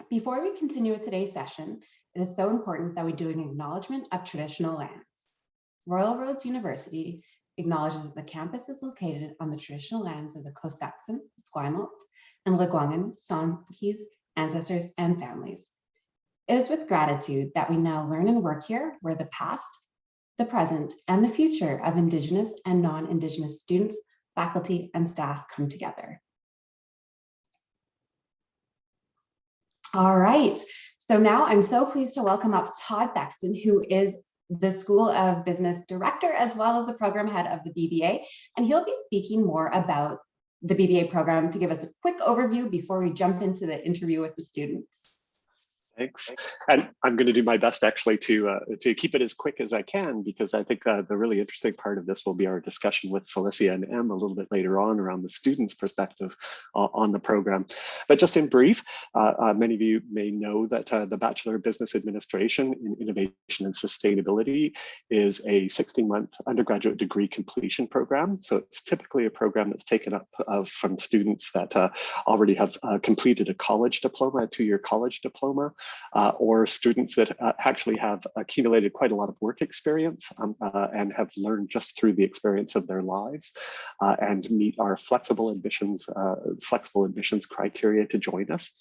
Before we continue with today's session, it is so important that we do an acknowledgement of traditional lands. Royal Roads University acknowledges that the campus is located on the traditional lands of the Costaxin, Esquimalt, and Lekwungen, Songhees ancestors and families. It is with gratitude that we now learn and work here, where the past, the present, and the future of Indigenous and non-Indigenous students, faculty, and staff come together. All right, so now I'm so pleased to welcome up Todd Thexton, who is the School of Business Director, as well as the program head of the BBA, and he'll be speaking more about the BBA program to give us a quick overview before we jump into the interview with the students. Thanks. And I'm going to do my best actually to keep it as quick as I can, because I think the really interesting part of this will be our discussion with Celicia and Em a little bit later on around the students' perspective on the program. But just in brief, many of you may know that the Bachelor of Business Administration in Innovation and Sustainability is a 16-month undergraduate degree completion program. So it's typically a program that's taken up from students that already have completed a college diploma, a two-year college diploma, or students that actually have accumulated quite a lot of work experience and have learned just through the experience of their lives and meet our flexible admissions criteria to join us.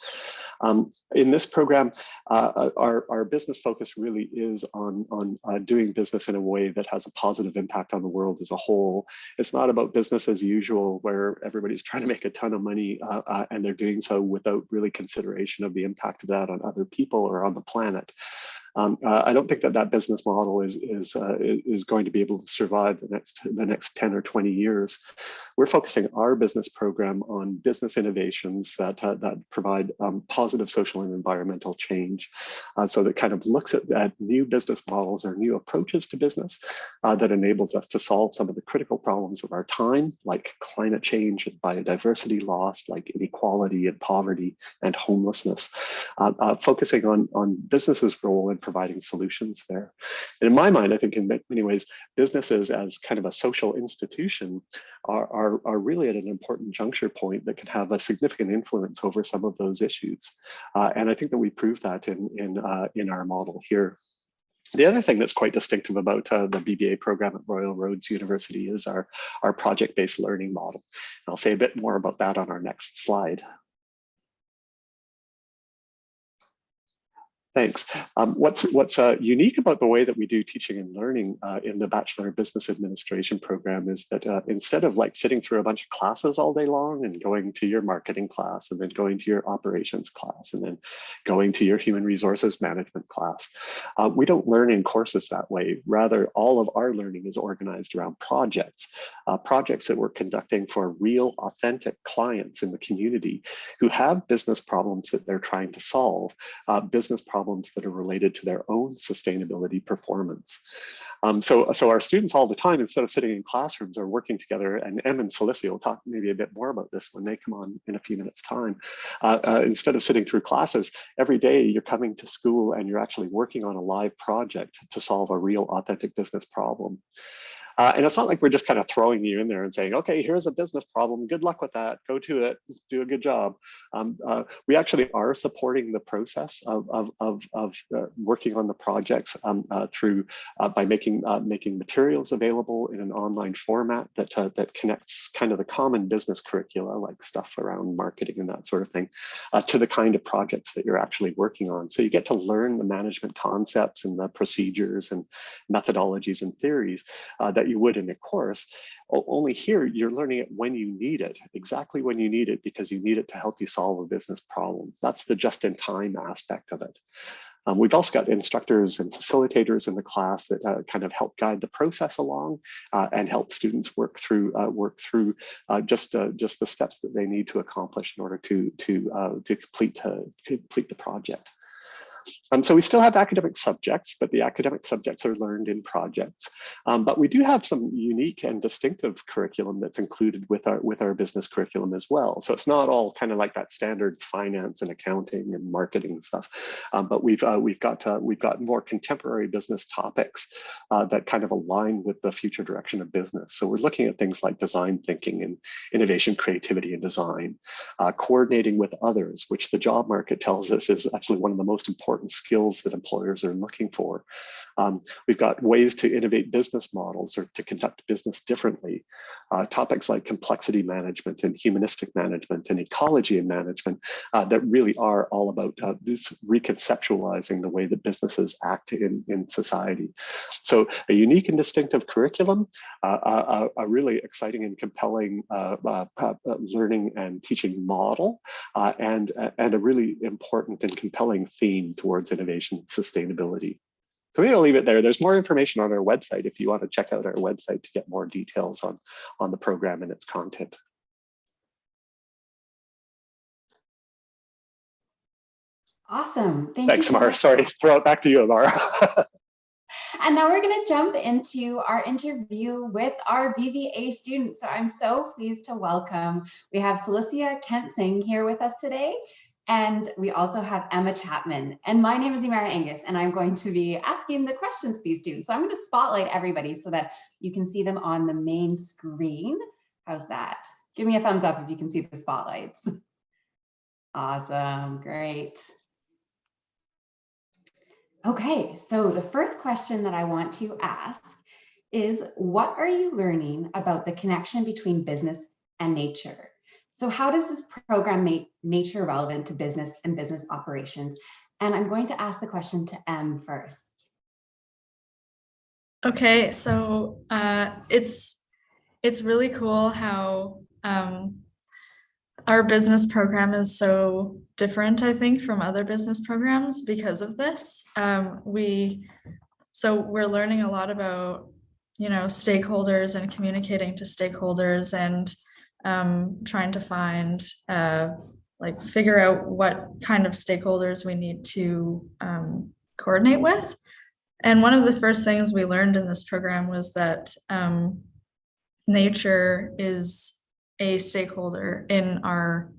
In this program, our business focus really is on doing business in a way that has a positive impact on the world as a whole. It's not about business as usual, where everybody's trying to make a ton of money and they're doing so without really consideration of the impact of that on other people or on the planet. I don't think that business model is going to be able to survive the next 10 or 20 years. We're focusing our business program on business innovations that provide positive social and environmental change. So that kind of looks at new business models or new approaches to business that enables us to solve some of the critical problems of our time, like climate change and biodiversity loss, like inequality and poverty and homelessness, focusing on businesses' role in providing solutions there. And in my mind, I think in many ways, businesses as kind of a social institution are really at an important juncture point that can have a significant influence over some of those issues. And I think that we prove that in our model here. The other thing that's quite distinctive about the BBA program at Royal Roads University is our project-based learning model. And I'll say a bit more about that on our next slide. Thanks. What's unique about the way that we do teaching and learning in the Bachelor of Business Administration program is that instead of like sitting through a bunch of classes all day long and going to your marketing class and then going to your operations class and then going to your human resources management class, we don't learn in courses that way. Rather, all of our learning is organized around projects that we're conducting for real, authentic clients in the community who have business problems that they're trying to solve, business problems that are related to their own sustainability performance. So our students all the time, instead of sitting in classrooms, are working together, and Em and Celicia will talk maybe a bit more about this when they come on in a few minutes' time. Instead of sitting through classes, every day you're coming to school and you're actually working on a live project to solve a real authentic business problem. And it's not like we're just kind of throwing you in there and saying, okay, here's a business problem. Good luck with that. Go to it. Do a good job. We actually are supporting the process of working on the projects by making materials available in an online format that connects kind of the common business curricula, like stuff around marketing and that sort of thing, to the kind of projects that you're actually working on. So you get to learn the management concepts and the procedures and methodologies and theories that you would in a course. Only here you're learning it when you need it, exactly when you need it, because you need it to help you solve a business problem. That's the just-in-time aspect of it. We've also got instructors and facilitators in the class that kind of help guide the process along and help students work through just the steps that they need to accomplish in order to complete the project. So we still have academic subjects, but the academic subjects are learned in projects. But we do have some unique and distinctive curriculum that's included with our business curriculum as well. So it's not all kind of like that standard finance and accounting and marketing and stuff, but we've got more contemporary business topics that kind of align with the future direction of business. So we're looking at things like design thinking and innovation, creativity, and design, coordinating with others, which the job market tells us is actually one of the most important skills that employers are looking for. We've got ways to innovate business models or to conduct business differently. Topics like complexity management and humanistic management and ecology and management that really are all about this reconceptualizing the way that businesses act in society. So a unique and distinctive curriculum, a really exciting and compelling learning and teaching model, and a really important and compelling theme towards innovation and sustainability. So maybe I'll leave it there. There's more information on our website if you want to check out our website to get more details on the program and its content. Awesome. Thanks, you so Amara. much. Sorry, throw it back to you, Amara. And now we're going to jump into our interview with our BBA students. So I'm so pleased to welcome, we have Celicia Kent-Singh here with us today. And we also have Emma Chapman. And my name is Imara Angus, and I'm going to be asking the questions to these students. So I'm going to spotlight everybody so that you can see them on the main screen. How's that? Give me a thumbs up if you can see the spotlights. Awesome, great. Okay, so the first question that I want to ask is, what are you learning about the connection between business and nature? So how does this program make nature relevant to business and business operations? And I'm going to ask the question to Em first. Okay, so it's really cool how our business program is so different, I think, from other business programs because of this. We're learning a lot about, stakeholders and communicating to stakeholders and trying to find, figure out what kind of stakeholders we need to coordinate with. And one of the first things we learned in this program was that nature is a stakeholder in our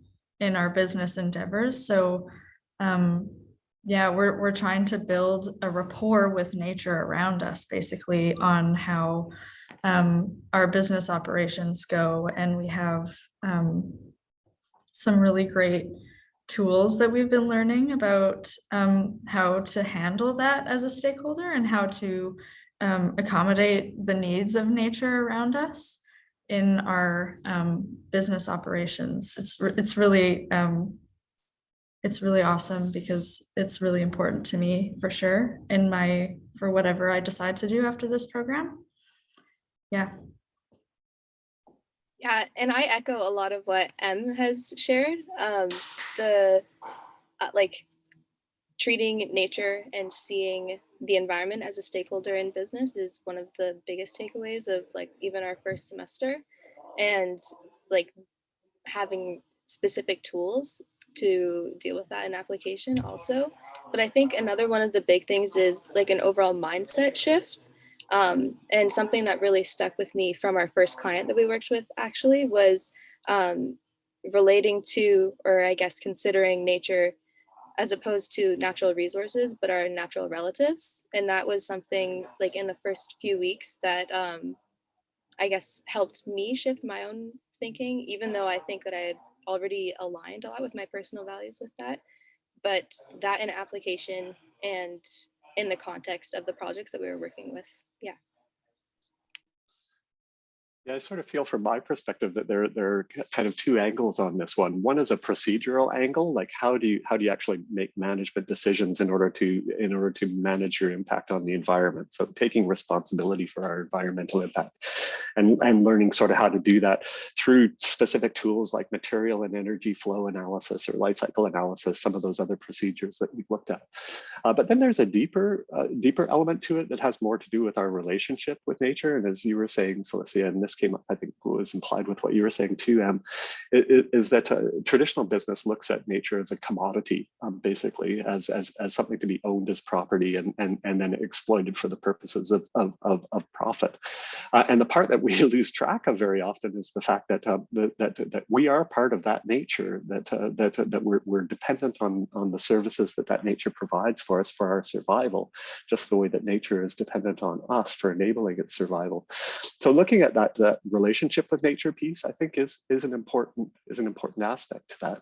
business endeavors. So we're trying to build a rapport with nature around us, basically, on how our business operations go. And we have some really great tools that we've been learning about how to handle that as a stakeholder and how to accommodate the needs of nature around us in our business operations. It's really awesome because it's really important to me, for sure, for whatever I decide to do after this program. Yeah, and I echo a lot of what Em has shared. Treating nature and seeing the environment as a stakeholder in business is one of the biggest takeaways of even our first semester, and having specific tools to deal with that in application also. But I think another one of the big things is an overall mindset shift. And something that really stuck with me from our first client that we worked with actually was relating to, or I guess considering nature as opposed to natural resources, but our natural relatives. And that was something in the first few weeks that I guess helped me shift my own thinking, even though I think that I had already aligned a lot with my personal values with that. But that in application and in the context of the projects that we were working with. Yeah. Yeah, I sort of feel from my perspective that there are kind of two angles on this one. One is a procedural angle, like how do you actually make management decisions in order to manage your impact on the environment? So taking responsibility for our environmental impact and learning sort of how to do that through specific tools like material and energy flow analysis or life cycle analysis, some of those other procedures that we've looked at. But then there's a deeper element to it that has more to do with our relationship with nature. And as you were saying, Celicia, in this came up, I think was implied with what you were saying too, is that traditional business looks at nature as a commodity, basically as something to be owned as property and then exploited for the purposes of profit. And the part that we lose track of very often is the fact that that we are part of that nature, that we're dependent on the services that nature provides for us for our survival, just the way that nature is dependent on us for enabling its survival. So looking at that relationship with nature piece, I think is an important aspect to that.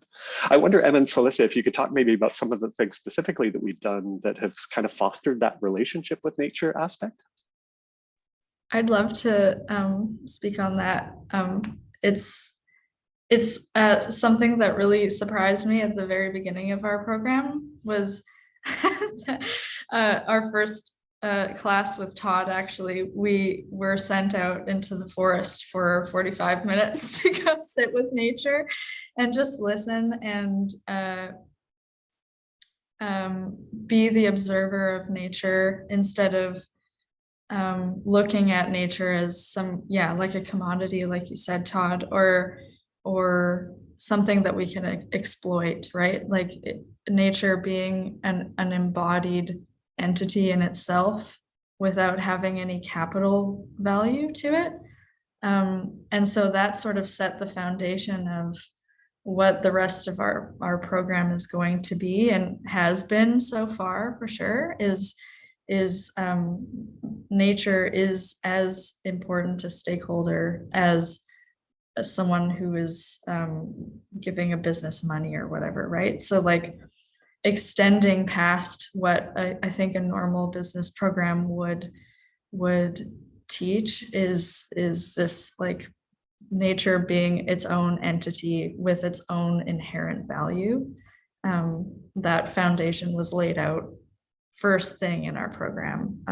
I wonder, Emma and Celicia, if you could talk maybe about some of the things specifically that we've done that have kind of fostered that relationship with nature aspect. I'd love to speak on that. It's something that really surprised me at the very beginning of our program was our first class with Todd. Actually, we were sent out into the forest for 45 minutes to go sit with nature and just listen and be the observer of nature instead of looking at nature as like a commodity, like you said, Todd, or something that we can exploit, right? Like nature being an embodied entity in itself without having any capital value to it. And so that sort of set the foundation of what the rest of our program is going to be and has been so far, for sure, is nature is as important a stakeholder as someone who is giving a business money or whatever, right? So like extending past what I think a normal business program would teach is this like nature being its own entity with its own inherent value. That foundation was laid out first thing in our program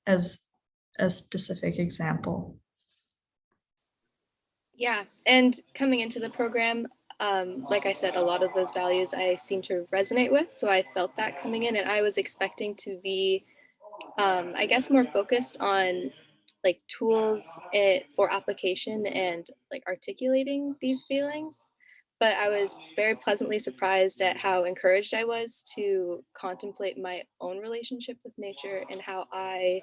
as a specific example. Yeah, and coming into the program, like I said, a lot of those values I seem to resonate with. So I felt that coming in, and I was expecting to be, I guess, more focused on like tools for application and like articulating these feelings. But I was very pleasantly surprised at how encouraged I was to contemplate my own relationship with nature and how I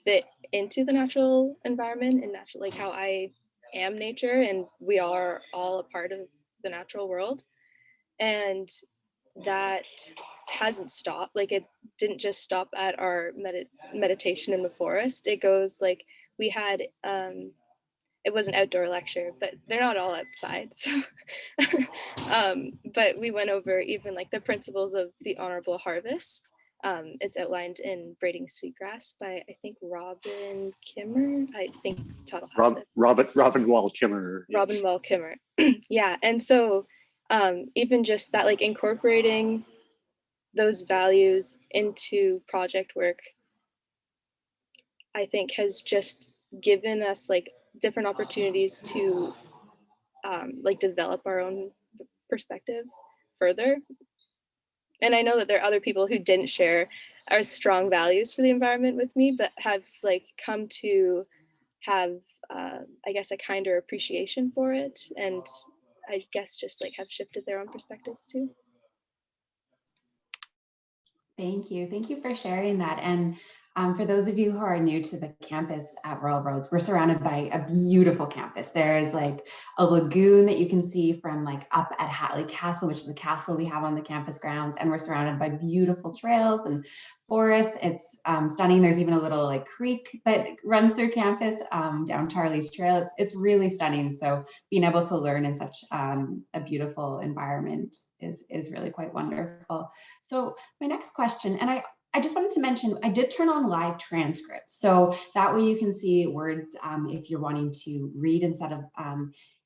fit into the natural environment and like how I am nature, and we are all a part of the natural world. And that hasn't stopped. Like it didn't just stop at our meditation in the forest. It goes like we had it was an outdoor lecture, but they're not all outside. So but we went over even like the principles of the honorable harvest. It's outlined in Braiding Sweetgrass by, I think, Robin Kimmer. I think Robin Wall Kimmer. Yes. Robin Wall Kimmer. Yeah, and so even just that, like incorporating those values into project work, I think has just given us like different opportunities to like develop our own perspective further. And I know that there are other people who didn't share our strong values for the environment with me, but have like come to have, I guess, a kinder appreciation for it. And I guess just like have shifted their own perspectives too. Thank you. Thank you for sharing that. And for those of you who are new to the campus at Royal Roads, we're surrounded by a beautiful campus. There's like a lagoon that you can see from like up at Hatley Castle, which is a castle we have on the campus grounds. And we're surrounded by beautiful trails and forests. It's stunning. There's even a little like creek that runs through campus down Charlie's Trail. It's really stunning. So being able to learn in such a beautiful environment is really quite wonderful. So my next question, and I just wanted to mention, I did turn on live transcripts. So that way you can see words if you're wanting to read instead of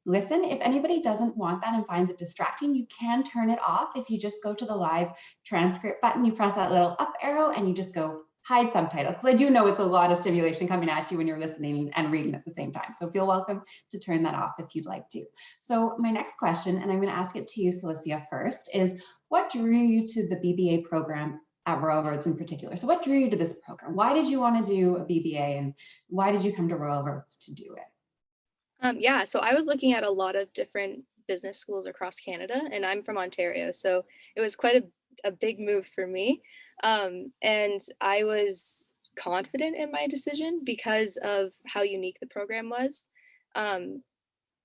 listen. If anybody doesn't want that and finds it distracting, you can turn it off. If you just go to the live transcript button, you press that little up arrow and you just go hide subtitles. Because I do know it's a lot of stimulation coming at you when you're listening and reading at the same time. So feel welcome to turn that off if you'd like to. So my next question, and I'm going to ask it to you, Celicia, first, is what drew you to the BBA program at Royal Roads in particular? So what drew you to this program? Why did you want to do a BBA and why did you come to Royal Roads to do it? Yeah, so I was looking at a lot of different business schools across Canada, and I'm from Ontario, so it was quite a big move for me. And I was confident in my decision because of how unique the program was. Um,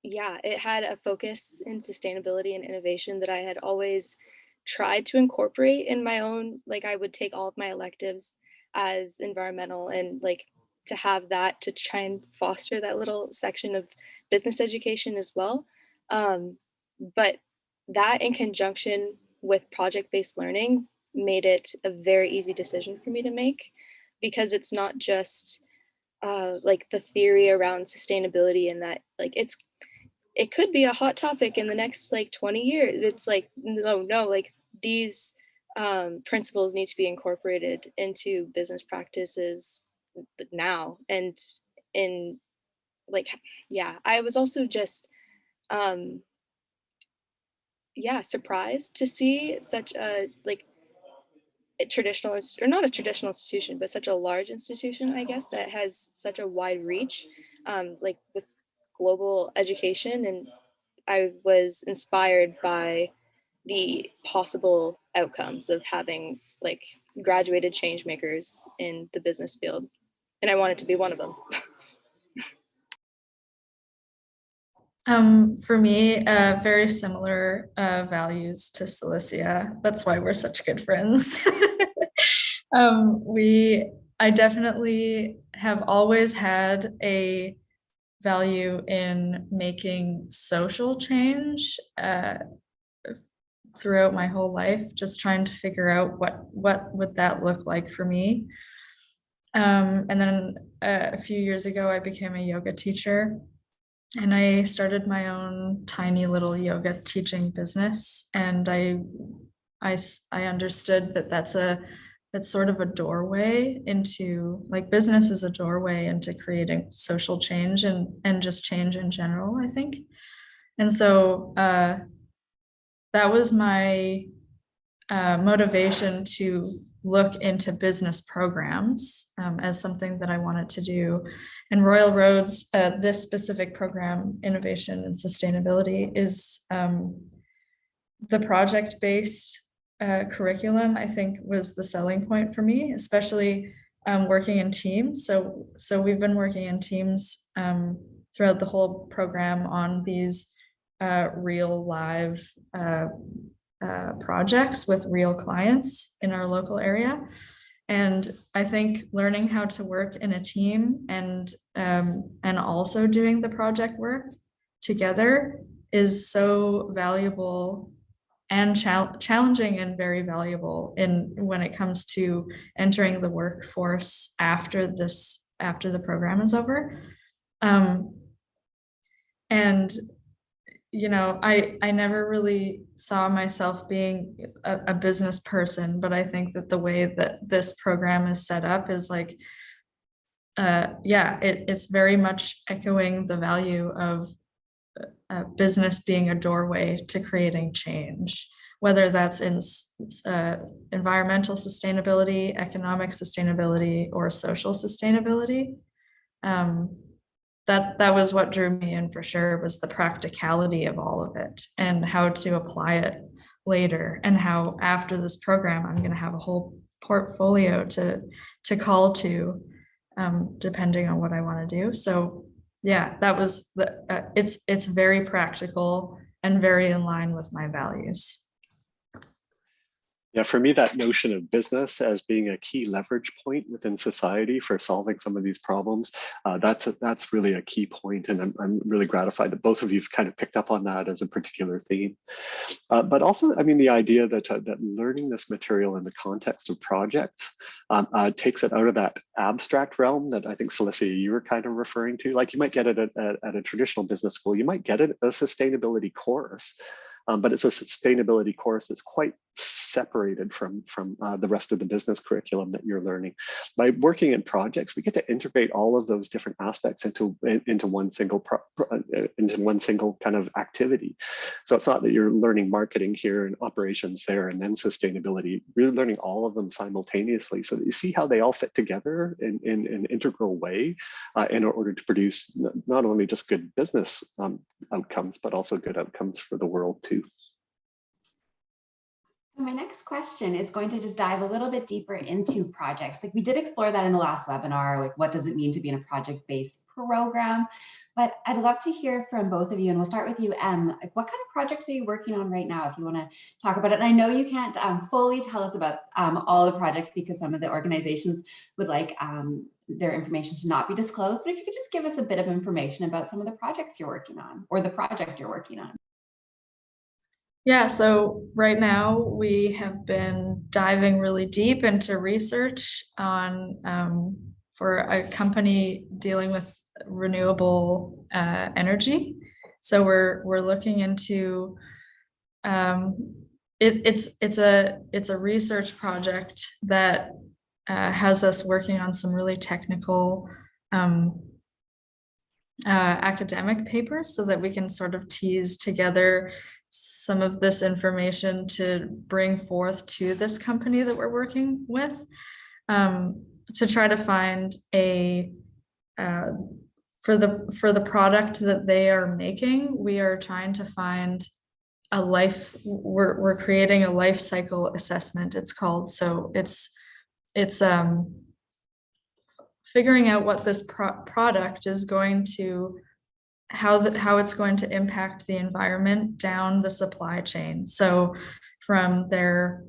yeah, it had a focus in sustainability and innovation that I had always tried to incorporate in my own, like I would take all of my electives as environmental, and like to have that to try and foster that little section of business education as well. Um, but that in conjunction with project-based learning made it a very easy decision for me to make, because it's not just like the theory around sustainability, and that like it could be a hot topic in the next like 20 years. It's like, no, like these principles need to be incorporated into business practices now. And in like, yeah, I was also just, um, yeah, surprised to see such a like a traditional or not a traditional institution, but such a large institution, I guess, that has such a wide reach, like with global education. And I was inspired by the possible outcomes of having like graduated change makers in the business field. And I wanted to be one of them. For me, very similar values to Celicia. That's why we're such good friends. I definitely have always had a value in making social change throughout my whole life, just trying to figure out what would that look like for me. And then a few years ago, I became a yoga teacher, and I started my own tiny little yoga teaching business. And I understood that that's sort of a doorway into, like, business is a doorway into creating social change and just change in general, I think. And so that was my motivation to look into business programs as something that I wanted to do. And Royal Roads, this specific program, Innovation and Sustainability, is the project-based curriculum, I think, was the selling point for me, especially working in teams. So we've been working in teams throughout the whole program on these real live projects with real clients in our local area. And I think learning how to work in a team and also doing the project work together is so valuable and challenging and very valuable in when it comes to entering the workforce after the program is over. And you know, I never really saw myself being a business person, but I think that the way that this program is set up is like, it's very much echoing the value of business being a doorway to creating change, whether that's in environmental sustainability, economic sustainability, or social sustainability. That was what drew me in for sure, was the practicality of all of it and how to apply it later, and how after this program I'm going to have a whole portfolio to call to depending on what I want to do. So yeah, that was it's very practical and very in line with my values. Yeah, for me, that notion of business as being a key leverage point within society for solving some of these problems, that's really a key point. And I'm really gratified that both of you've kind of picked up on that as a particular theme. But also, I mean, the idea that learning this material in the context of projects takes it out of that abstract realm that I think, Celicia, you were kind of referring to. Like, you might get it at a traditional business school, you might get it a sustainability course. But it's a sustainability course that's quite separated from the rest of the business curriculum that you're learning. By working in projects, we get to integrate all of those different aspects into one single kind of activity. So it's not that you're learning marketing here and operations there and then sustainability. You're learning all of them simultaneously, so that you see how they all fit together in an integral way in order to produce not only just good business outcomes, but also good outcomes for the world too. My next question is going to just dive a little bit deeper into projects. Like we did explore that in the last webinar, like what does it mean to be in a project-based program? But I'd love to hear from both of you, and we'll start with you, Em. Like what kind of projects are you working on right now, if you want to talk about it? And I know you can't fully tell us about all the projects because some of the organizations would like their information to not be disclosed, but if you could just give us a bit of information about some of the projects you're working on or the project you're working on. Yeah, so right now we have been diving really deep into research on for a company dealing with renewable energy. So we're looking into it's a research project that has us working on some really technical academic papers so that we can sort of tease together some of this information to bring forth to this company that we're working with, to try to find a for the product that they are making. We are trying to find a we're creating a life cycle assessment, it's called. So it's figuring out what this product is going to, how it's going to impact the environment down the supply chain. So from their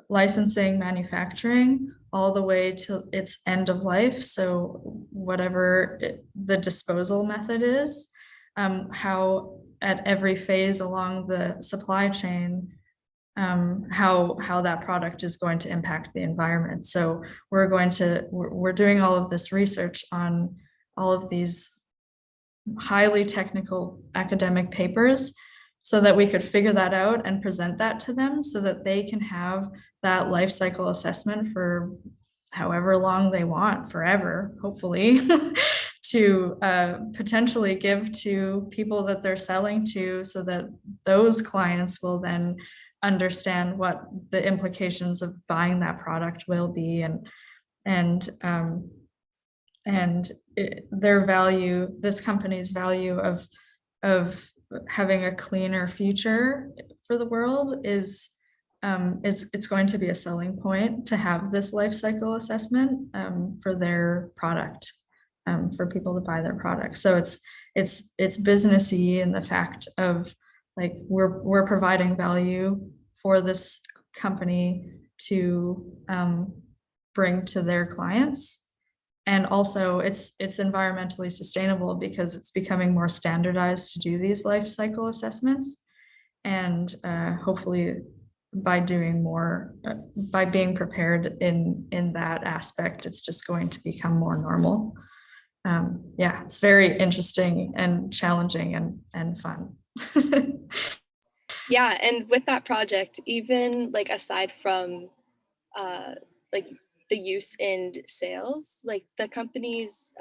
licensing, manufacturing, all the way to its end of life. So whatever the disposal method is, how at every phase along the supply chain, how that product is going to impact the environment. So we're doing all of this research on all of these highly technical academic papers so that we could figure that out and present that to them so that they can have that life cycle assessment for however long they want, forever, hopefully, to potentially give to people that they're selling to, so that those clients will then understand what the implications of buying that product will be, and their value, this company's value of having a cleaner future for the world is it's going to be a selling point to have this life cycle assessment for their product, for people to buy their product. So it's businessy in the fact of like we're providing value for this company to bring to their clients. And also it's environmentally sustainable because it's becoming more standardized to do these life cycle assessments. And hopefully by doing more, by being prepared in that aspect, it's just going to become more normal. Yeah, it's very interesting and challenging and fun. Yeah, and with that project, even like aside from like the use in sales, like the company's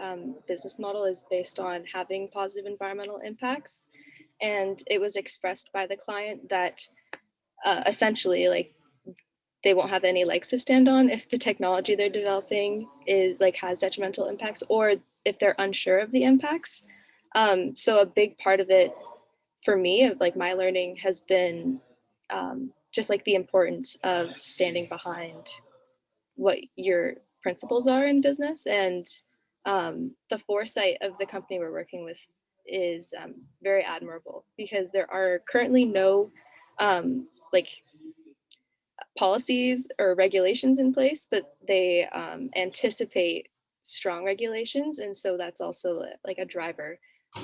business model is based on having positive environmental impacts, and it was expressed by the client that essentially like they won't have any legs to stand on if the technology they're developing is like has detrimental impacts, or if they're unsure of the impacts. So a big part of it for me, of like my learning, has been just like the importance of standing behind what your principles are in business. And the foresight of the company we're working with is very admirable, because there are currently no like policies or regulations in place, but they anticipate strong regulations. And so that's also like a driver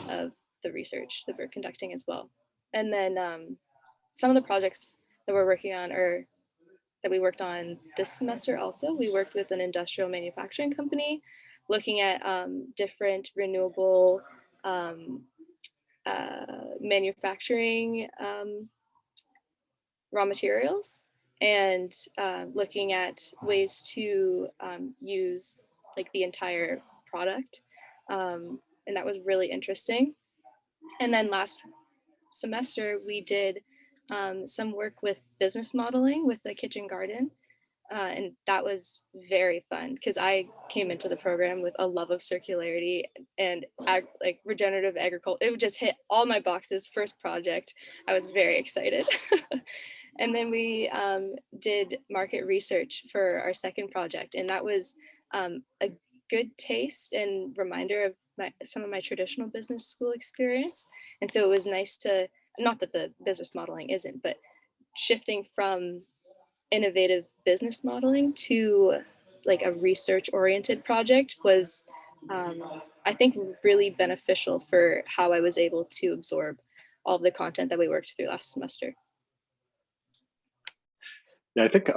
of the research that we're conducting as well. And then some of the projects that we're working on, or that we worked on this semester also, we worked with an industrial manufacturing company looking at different renewable manufacturing raw materials. and looking at ways to use like the entire product. And that was really interesting. And then last semester, we did some work with business modeling with the kitchen garden. And that was very fun because I came into the program with a love of circularity and like regenerative agriculture. It would just hit all my boxes. First project, I was very excited. And then we did market research for our second project, and that was a good taste and reminder of some of my traditional business school experience. And so it was nice to, not that the business modeling isn't, but shifting from innovative business modeling to like a research oriented project was I think really beneficial for how I was able to absorb all of the content that we worked through last semester. Yeah, I think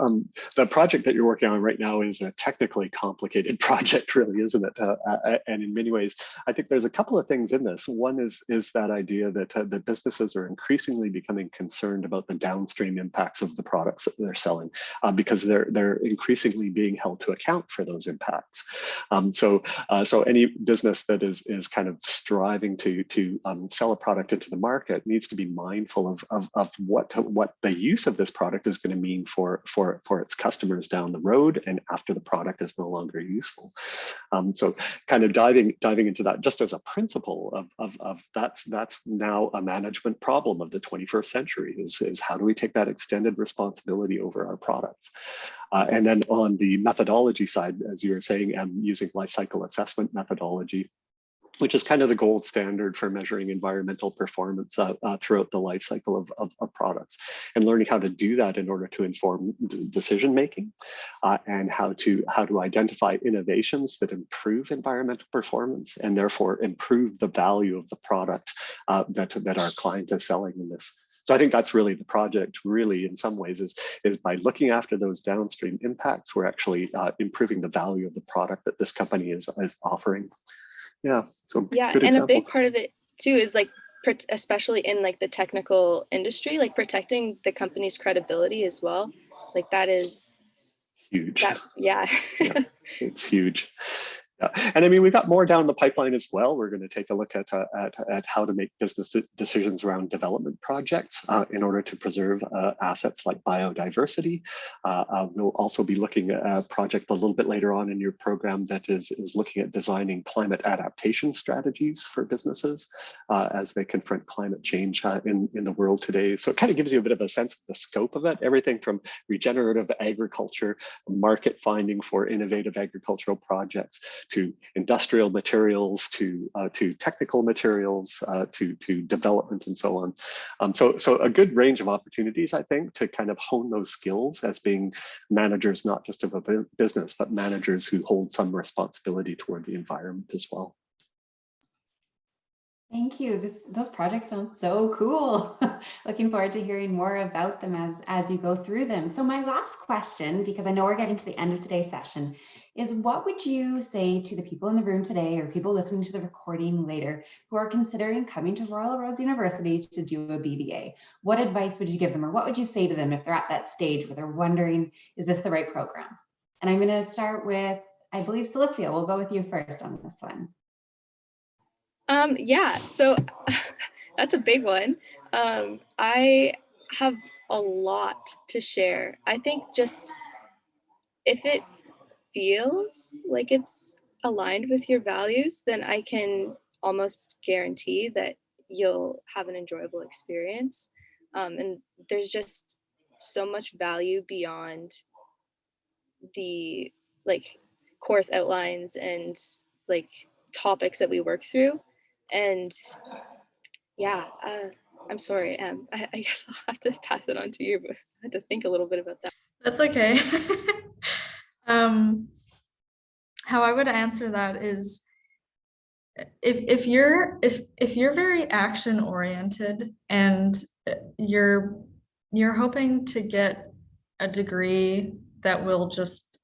the project that you're working on right now is a technically complicated project, really, isn't it? And in many ways, I think there's a couple of things in this. One is that idea that the businesses are increasingly becoming concerned about the downstream impacts of the products that they're selling, because they're increasingly being held to account for those impacts. So any business that is kind of striving to sell a product into the market needs to be mindful of what the use of this product is going to mean for its customers down the road and after the product is no longer useful. So kind of diving into that just as a principle of that's now a management problem of the 21st century is how do we take that extended responsibility over our products? And then on the methodology side, as you were saying, using life cycle assessment methodology, which is kind of the gold standard for measuring environmental performance throughout the life cycle of products, and learning how to do that in order to inform decision making, and how to identify innovations that improve environmental performance and therefore improve the value of the product that our client is selling in this. So I think that's really the project, really, in some ways, is by looking after those downstream impacts, we're actually improving the value of the product that this company is offering. Yeah. So yeah, and example. A big part of it too is like, especially in like the technical industry, like protecting the company's credibility as well. Like that is huge. Yeah, it's huge. Yeah. And I mean, we've got more down the pipeline as well. We're going to take a look at how to make business decisions around development projects in order to preserve assets like biodiversity. We'll also be looking at a project a little bit later on in your program that is looking at designing climate adaptation strategies for businesses as they confront climate change in the world today. So it kind of gives you a bit of a sense of the scope of it, everything from regenerative agriculture, market finding for innovative agricultural projects, to industrial materials, to technical materials, to development and so on. So a good range of opportunities, I think, to kind of hone those skills as being managers, not just of a business, but managers who hold some responsibility toward the environment as well. Thank you. Those projects sound so cool. Looking forward to hearing more about them as you go through them. So my last question, because I know we're getting to the end of today's session, is what would you say to the people in the room today or people listening to the recording later who are considering coming to Royal Roads University to do a BBA? What advice would you give them, or what would you say to them if they're at that stage where they're wondering, is this the right program? And I'm going to start with, I believe, Celicia. We'll go with you first on this one. Yeah, so that's a big one. I have a lot to share. I think just if it feels like it's aligned with your values, then I can almost guarantee that you'll have an enjoyable experience. And there's just so much value beyond the like course outlines and like topics that we work through. And yeah, I'm sorry, I guess I'll have to pass it on to you, but I had to think a little bit about that. That's okay. How I would answer that is, if you're very action oriented and you're hoping to get a degree that will just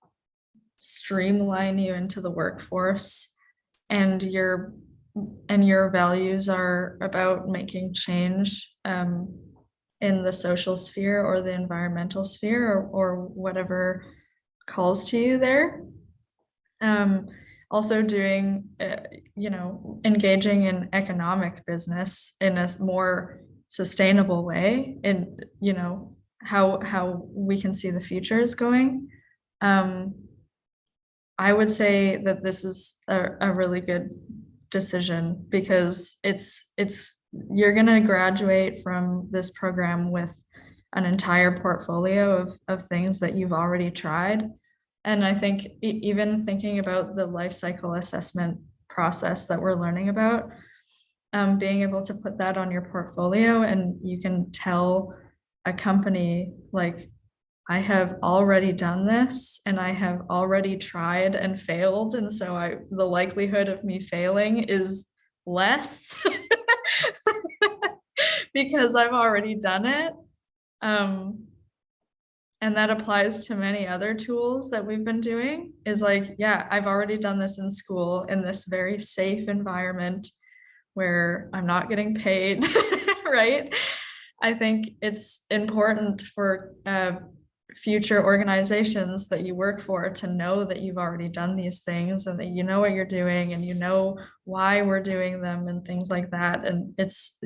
streamline you into the workforce, and your values are about making change, in the social sphere or the environmental sphere, or whatever calls to you there. Also doing, engaging in economic business in a more sustainable way, and how we can see the future is going. I would say that this is a really good decision, because you're going to graduate from this program with an entire portfolio of things that you've already tried. And I think even thinking about the life cycle assessment process that we're learning about, being able to put that on your portfolio, and you can tell a company, like, I have already done this and I have already tried and failed. And so the likelihood of me failing is less because I've already done it. And that applies to many other tools that we've been doing, is like, yeah, I've already done this in school in this very safe environment where I'm not getting paid, right? I think it's important for future organizations that you work for to know that you've already done these things, and that you know what you're doing, and you know why we're doing them, and things like that. And it's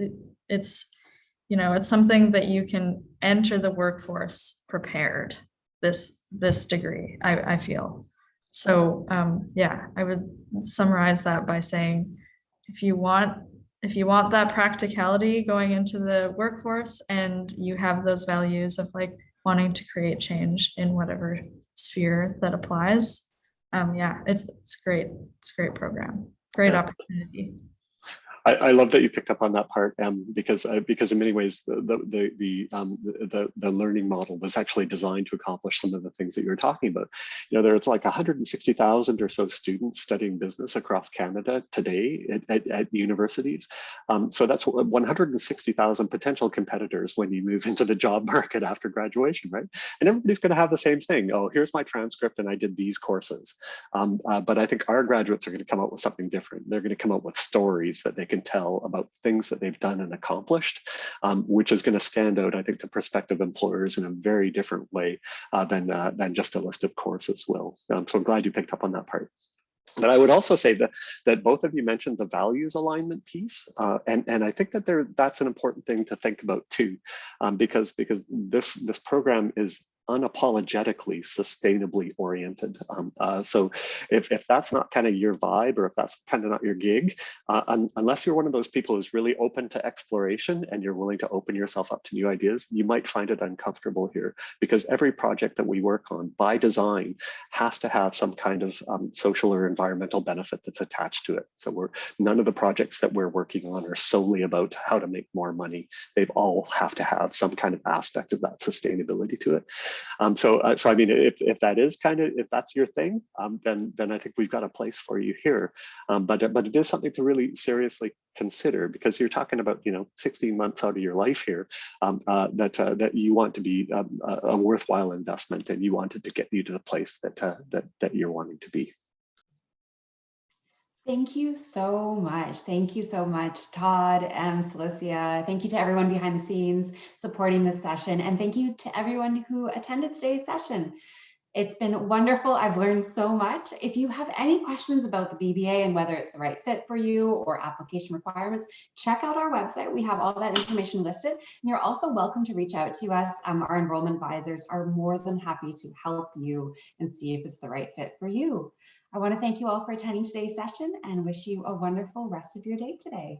something that you can enter the workforce prepared, this degree, I feel. So yeah, I would summarize that by saying, if you want that practicality going into the workforce, and you have those values of like wanting to create change in whatever sphere that applies, yeah, it's great. It's a great program, great opportunity. I love that you picked up on that part, because in many ways the learning model was actually designed to accomplish some of the things that you were talking about. There's like 160,000 or so students studying business across Canada today at universities. So that's 160,000 potential competitors when you move into the job market after graduation, right? And everybody's going to have the same thing. Oh, here's my transcript and I did these courses. But I think our graduates are going to come out with something different. They're going to come out with stories that they can tell about things that they've done and accomplished, which is going to stand out, I think, to prospective employers in a very different way than just a list of courses will. So I'm glad you picked up on that part. But I would also say that both of you mentioned the values alignment piece, and I think that that's an important thing to think about too, because this program is unapologetically sustainably oriented. So if that's not kind of your vibe, or if that's kind of not your gig, unless you're one of those people who's really open to exploration and you're willing to open yourself up to new ideas, you might find it uncomfortable here, because every project that we work on by design has to have some kind of social or environmental benefit that's attached to it. So none of the projects that we're working on are solely about how to make more money. They've all have to have some kind of aspect of that sustainability to it. So I mean, if that's your thing, then I think we've got a place for you here. But it is something to really seriously consider, because you're talking about 16 months out of your life here, that you want to be a worthwhile investment, and you want it to get you to the place that you're wanting to be. Thank you so much. Thank you so much, Todd and Celicia. Thank you to everyone behind the scenes supporting this session. And thank you to everyone who attended today's session. It's been wonderful. I've learned so much. If you have any questions about the BBA and whether it's the right fit for you or application requirements, check out our website. We have all that information listed. And you're also welcome to reach out to us. Our enrollment advisors are more than happy to help you and see if it's the right fit for you. I want to thank you all for attending today's session and wish you a wonderful rest of your day today.